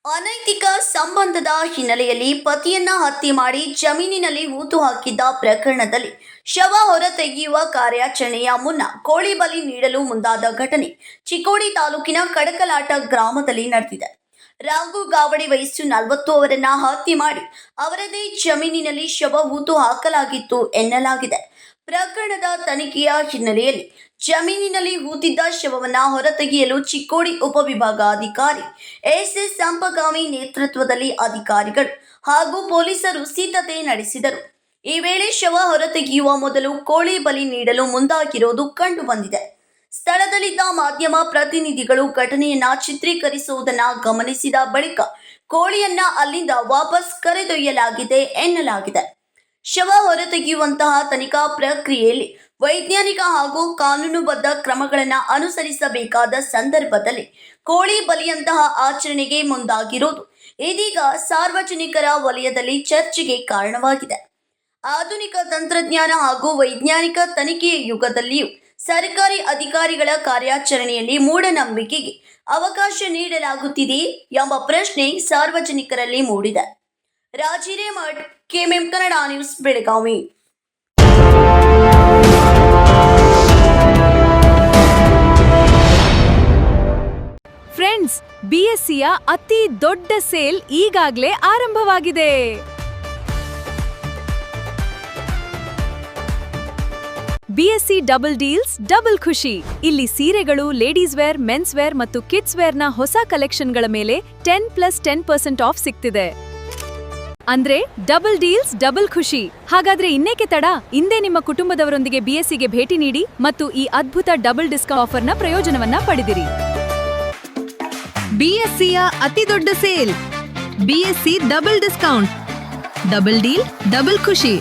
ಅನೈತಿಕ ಸಂಬಂಧದ ಹಿನ್ನೆಲೆಯಲ್ಲಿ ಪತಿಯನ್ನ ಹತ್ಯೆ ಮಾಡಿ ಜಮೀನಿನಲ್ಲಿ ಹೂತು ಹಾಕಿದ್ದ ಪ್ರಕರಣದಲ್ಲಿ ಶವ ಹೊರತೆಗೆಯುವ ಕಾರ್ಯಾಚರಣೆಯ ಮುನ್ನ ಕೋಳಿ ಬಲಿ ನೀಡಲು ಮುಂದಾದ ಘಟನೆ ಚಿಕ್ಕೋಡಿ ತಾಲೂಕಿನ ಕಡಕಲಾಟ ಗ್ರಾಮದಲ್ಲಿ ನಡೆದಿದೆ. ರಾಘು ಗಾವಡಿ ವಯಸ್ಸು 40 ಅವರನ್ನ ಹತ್ಯೆ ಮಾಡಿ ಅವರದೇ ಜಮೀನಿನಲ್ಲಿ ಶವ ಹೂತು ಹಾಕಲಾಗಿತ್ತು ಎನ್ನಲಾಗಿದೆ. ಪ್ರಕರಣದ ತನಿಖೆಯ ಹಿನ್ನೆಲೆಯಲ್ಲಿ ಜಮೀನಿನಲ್ಲಿ ಹೂತಿದ್ದ ಶವವನ್ನ ಹೊರತೆಗೆಯಲು ಚಿಕ್ಕೋಡಿ ಉಪವಿಭಾಗಾಧಿಕಾರಿ ಎಸ್.ಎಸ್. ಸಂಪಗಾಮಿ ನೇತೃತ್ವದಲ್ಲಿ ಅಧಿಕಾರಿಗಳು ಹಾಗೂ ಪೊಲೀಸರು ಸಿದ್ಧತೆ ನಡೆಸಿದರು. ಈ ವೇಳೆ ಶವ ಹೊರತೆಗೆಯುವ ಮೊದಲು ಕೋಳಿ ಬಲಿ ನೀಡಲು ಮುಂದಾಗಿರೋದು ಕಂಡು ಬಂದಿದೆ. ಸ್ಥಳದಲ್ಲಿದ್ದ ಮಾಧ್ಯಮ ಪ್ರತಿನಿಧಿಗಳು ಘಟನೆಯನ್ನ ಚಿತ್ರೀಕರಿಸುವುದನ್ನು ಗಮನಿಸಿದ ಬಳಿಕ ಕೋಳಿಯನ್ನ ಅಲ್ಲಿಂದ ವಾಪಸ್ ಕರೆದೊಯ್ಯಲಾಗಿದೆ ಎನ್ನಲಾಗಿದೆ. ಶವ ಹೊರತೆಗೆಯುವಂತಹ ತನಿಖಾ ಪ್ರಕ್ರಿಯೆಯಲ್ಲಿ ವೈಜ್ಞಾನಿಕ ಹಾಗೂ ಕಾನೂನುಬದ್ಧ ಕ್ರಮಗಳನ್ನು ಅನುಸರಿಸಬೇಕಾದ ಸಂದರ್ಭದಲ್ಲಿ ಕೋಳಿ ಬಲಿಯಂತಹ ಆಚರಣೆಗೆ ಮುಂದಾಗಿರುವುದು ಇದೀಗ ಸಾರ್ವಜನಿಕರ ವಲಯದಲ್ಲಿ ಚರ್ಚೆಗೆ ಕಾರಣವಾಗಿದೆ. ಆಧುನಿಕ ತಂತ್ರಜ್ಞಾನ ಹಾಗೂ ವೈಜ್ಞಾನಿಕ ತನಿಖೆಯ ಯುಗದಲ್ಲಿಯೂ ಸರ್ಕಾರಿ ಅಧಿಕಾರಿಗಳ ಕಾರ್ಯಾಚರಣೆಯಲ್ಲಿ ಮೂಢನಂಬಿಕೆಗೆ ಅವಕಾಶ ನೀಡಲಾಗುತ್ತಿದೆ ಎಂಬ ಪ್ರಶ್ನೆ ಸಾರ್ವಜನಿಕರಲ್ಲಿ ಮೂಡಿದೆ. Rajiremath, KMM Kannada news, Belagavi. Friends, ಬಿಎಸ್ಸಿಯ ಅತಿ ದೊಡ್ಡ ಸೇಲ್ ಈಗಾಗಲೇ ಆರಂಭವಾಗಿದೆ. ಬಿಎಸ್ಸಿ ಡಬಲ್ ಡೀಲ್ಸ್ ಡಬಲ್ ಖುಷಿ. ಇಲ್ಲಿ ಸೀರೆಗಳು, ಲೇಡೀಸ್ ವೇರ್, ಮೆನ್ಸ್ ವೇರ್ ಮತ್ತು ಕಿಡ್ಸ್ ವೇರ್ನ ಹೊಸ ಕಲೆಕ್ಷನ್ಗಳ ಮೇಲೆ 10+10% ಆಫ್ ಸಿಗ್ತಿದೆ. ಅಂದ್ರೆ ಡಬಲ್ ಡೀಲ್ಸ್ ಡಬಲ್ ಖುಷಿ. ಹಾಗಾದ್ರೆ ಇನ್ನೇಕೆ ತಡ? ಇಂದೇ ನಿಮ್ಮ ಕುಟುಂಬದವರೊಂದಿಗೆ ಬಿಎಸ್ಸಿಗೆ ಭೇಟಿ ನೀಡಿ ಮತ್ತು ಈ ಅದ್ಭುತ ಡಬಲ್ ಡಿಸ್ಕೌಂಟ್ ಆಫರ್ನ ಪ್ರಯೋಜನವನ್ನ ಪಡೆದಿರಿ. ಬಿಎಸ್ಸಿಯ ಅತಿ ದೊಡ್ಡ sale, BSc double discount, double deal double ಖುಷಿ.